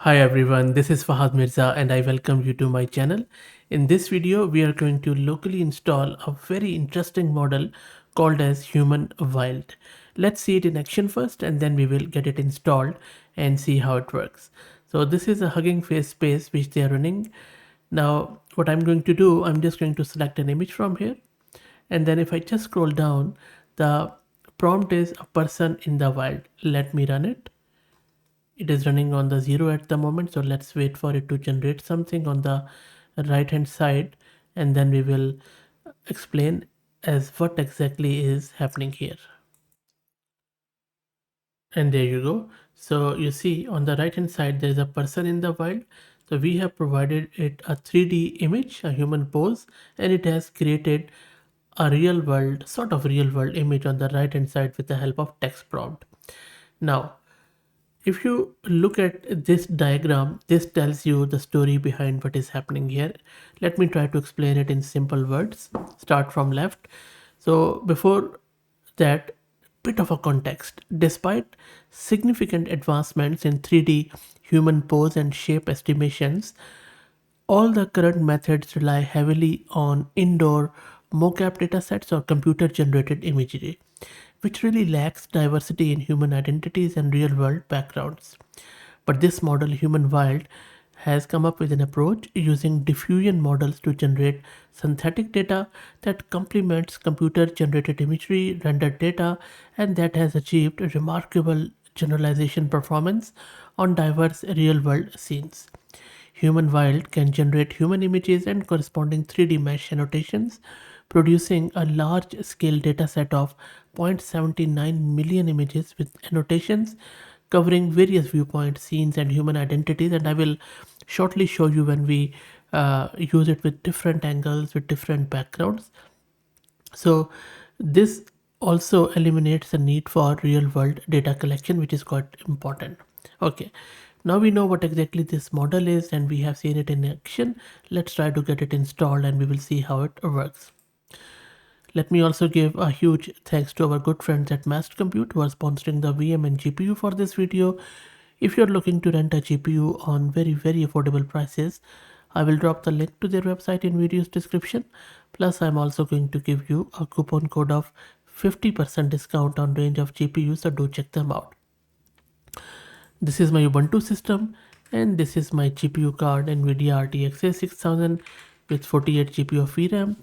Hi everyone, this is Fahad Mirza and I welcome you to my channel. In this video, we are going to locally install a very interesting model called as HumanWild. Let's see it in action first and then we will get it installed and see how it works. So this is a Hugging Face space which they are running. Now what I'm going to do, I'm just going to select an image from here, and then if I just scroll down, the prompt is a person in the wild. Let me run it. It is running on the 0 at the moment, so let's wait for it to generate something on the right hand side, and then we will explain as what exactly is happening here. And there you go. So you see on the right hand side there is a person in the wild. So we have provided it a 3D image, a human pose, and it has created a real world, sort of real world image on the right hand side with the help of text prompt. Now if you look at this diagram, this tells you the story behind what is happening here. Let me try to explain it in simple words. Start from left. So before that, bit of a context. Despite significant advancements in 3D human pose and shape estimations, all the current methods rely heavily on indoor mocap datasets or computer generated imagery, which really lacks diversity in human identities and real world backgrounds. But this model, HumanWild, has come up with an approach using diffusion models to generate synthetic data that complements computer generated imagery, rendered data, and that has achieved a remarkable generalization performance on diverse real world scenes. HumanWild can generate human images and corresponding 3D mesh annotations, producing a large scale dataset of 0.79 million images with annotations covering various viewpoints, scenes, and human identities. And I will shortly show you when we use it with different angles, with different backgrounds. So, this also eliminates the need for real world data collection, which is quite important. Okay, now we know what exactly this model is and we have seen it in action. Let's try to get it installed and we will see how it works. Let me also give a huge thanks to our good friends at Master Compute who are sponsoring the VM and GPU for this video. If you're looking to rent a GPU on very affordable prices, I will drop the link to their website in video's description. Plus, I'm also going to give you a coupon code of 50% discount on range of GPUs, so do check them out. This is my Ubuntu system and this is my GPU card NVIDIA RTX 6000 with 48 GB of VRAM.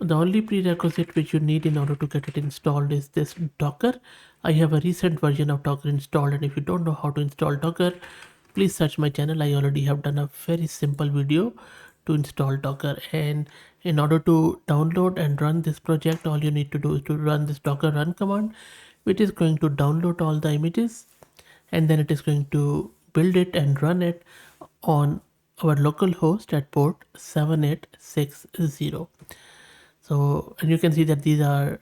The only prerequisite which you need in order to get it installed is this Docker. I have a recent version of Docker installed, and if you don't know how to install Docker, please search my channel. I already have done a very simple video to install Docker, and in order to download and run this project, all you need to do is to run this docker run command, which is going to download all the images, and then it is going to build it and run it on our local host at port 7860. So, and you can see that these are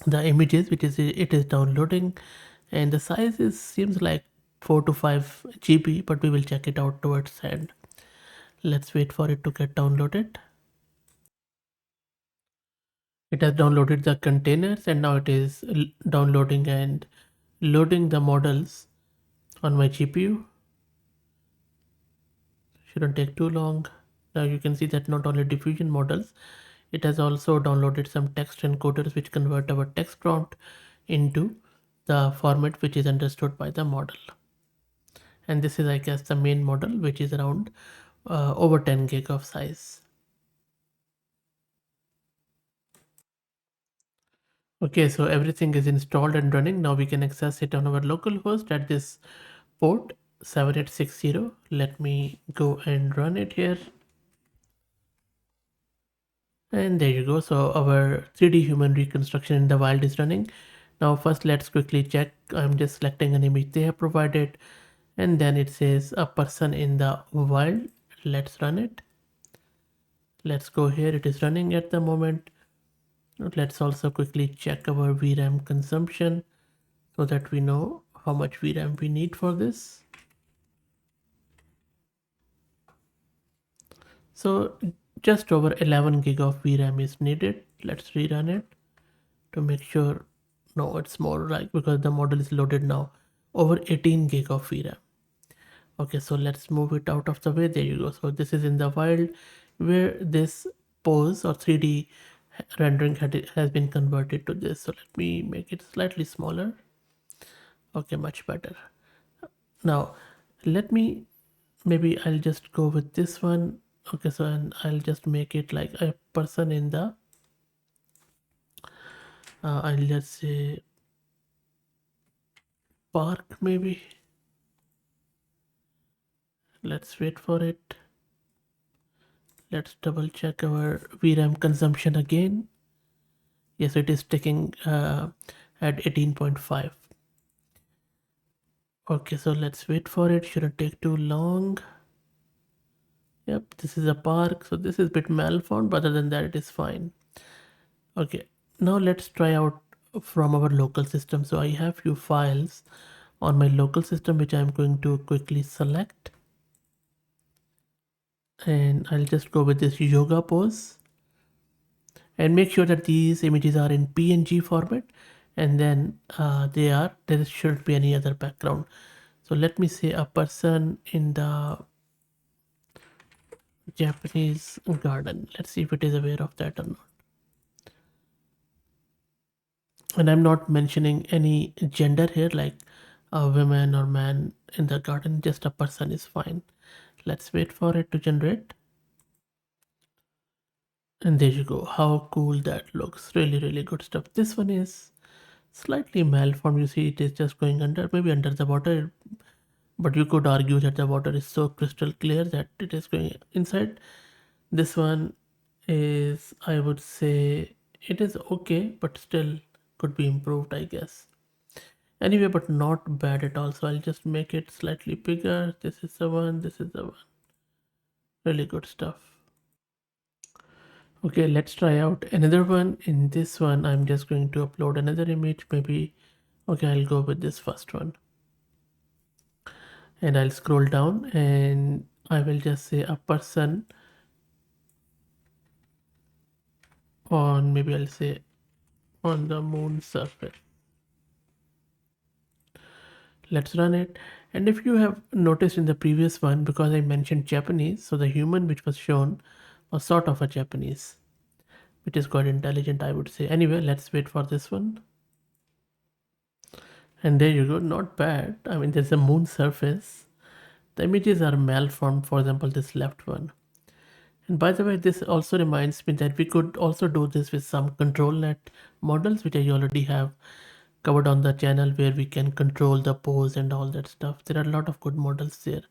the images which is it is downloading, and the size is seems like 4 to 5 GB, but we will check it out towards the end. Let's wait for it to get downloaded. It has downloaded the containers and now it is downloading and loading the models on my GPU. Shouldn't take too long. Now you can see that not only diffusion models, it has also downloaded some text encoders which convert our text prompt into the format which is understood by the model. And this is, I guess, the main model, which is around over 10 gig of size. Okay, so everything is installed and running. Now we can access it on our local host at this port 7860. Let me go and run it here. And there you go. So our 3D human reconstruction in the wild is running. Now first let's quickly check. I'm just selecting an image they have provided, and then it says a person in the wild. Let's run it. Let's go here. It is running at the moment. Let's also quickly check our VRAM consumption so that we know how much VRAM we need for this. So just over 11 gig of VRAM is needed. Let's rerun it to make sure. No, it's more like, because the model is loaded now, over 18 gig of VRAM. Okay, so let's move it out of the way. There you go. So this is in the wild where this pose or 3D rendering has been converted to this. So let me make it slightly smaller. Okay, much better. Now, let me, maybe I'll just go with this one. Okay, so and I'll just make it like a person in the, I'll just say park maybe. Let's wait for it. Let's double check our VRAM consumption again. Yes, it is taking at 18.5. Okay, so let's wait for it. Shouldn't take too long. Yep, this is a park, so this is a bit malformed, but other than that, it is fine. Okay, now let's try out from our local system. So I have few files on my local system, which I'm going to quickly select. And I'll just go with this yoga pose. And make sure that these images are in PNG format, and then there shouldn't be any other background. So let me say a person in the Japanese garden. Let's see if it is aware of that or not. And I'm not mentioning any gender here, like a woman or man in the garden, just a person is fine. Let's wait for it to generate. And there you go. How cool that looks. Really, really good stuff. This one is slightly malformed. You see, it is just going under, maybe under the water. But you could argue that the water is so crystal clear that it is going inside. This one is, I would say, it is okay, but still could be improved, I guess. Anyway, but not bad at all. So I'll just make it slightly bigger. This is the one, this is the one. Really good stuff. Okay, let's try out another one. In this one, I'm just going to upload another image. Maybe, okay, I'll go with this first one. And I'll scroll down and I will just say a person on, maybe I'll say on the moon surface. Let's run it. And if you have noticed in the previous one, because I mentioned Japanese, so the human which was shown was sort of a Japanese, which is quite intelligent, I would say. Anyway, let's wait for this one. And there you go, not bad. I mean, there's a moon surface. The images are malformed, for example, this left one. And by the way, this also reminds me that we could also do this with some control net models, which I already have covered on the channel, where we can control the pose and all that stuff. There are a lot of good models there.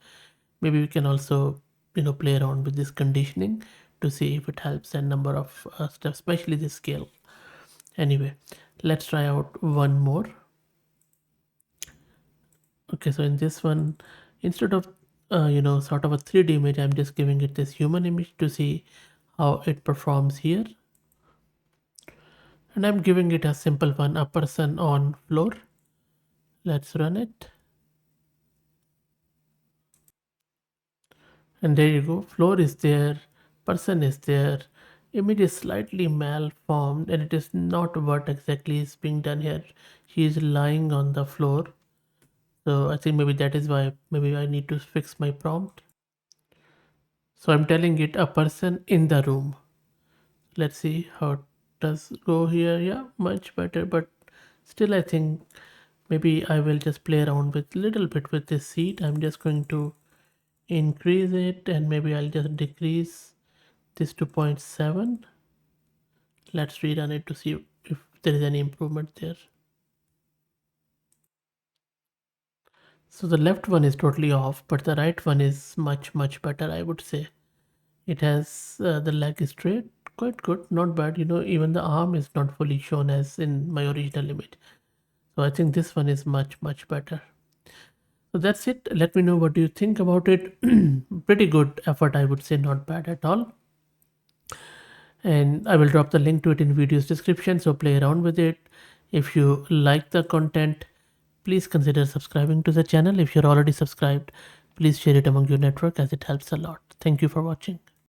Maybe we can also, play around with this conditioning to see if it helps a number of stuff, especially the scale. Anyway, let's try out one more. Okay, so in this one, instead of sort of a 3D image, I'm just giving it this human image to see how it performs here. And I'm giving it a simple one, a person on floor. Let's run it. And there you go, floor is there, person is there, image is slightly malformed, and it is not what exactly is being done here. She is lying on the floor. So I think maybe that is why maybe I need to fix my prompt. So I'm telling it a person in the room. Let's see how it does go here. Yeah, much better, but still I think maybe I will just play around with little bit with this seat. I'm just going to increase it, and maybe I'll just decrease this to 0.7. Let's rerun it to see if there is any improvement there. So the left one is totally off, but the right one is much better, I would say. It has the leg is straight, quite good, not bad. Even the arm is not fully shown as in my original image. So I think this one is much better. So that's it. Let me know what do you think about it. Pretty good effort, I would say, not bad at all. And I will drop the link to it in video's description, so play around with it. If you like the content, please consider subscribing to the channel. If you're already subscribed, please share it among your network, as it helps a lot. Thank you for watching.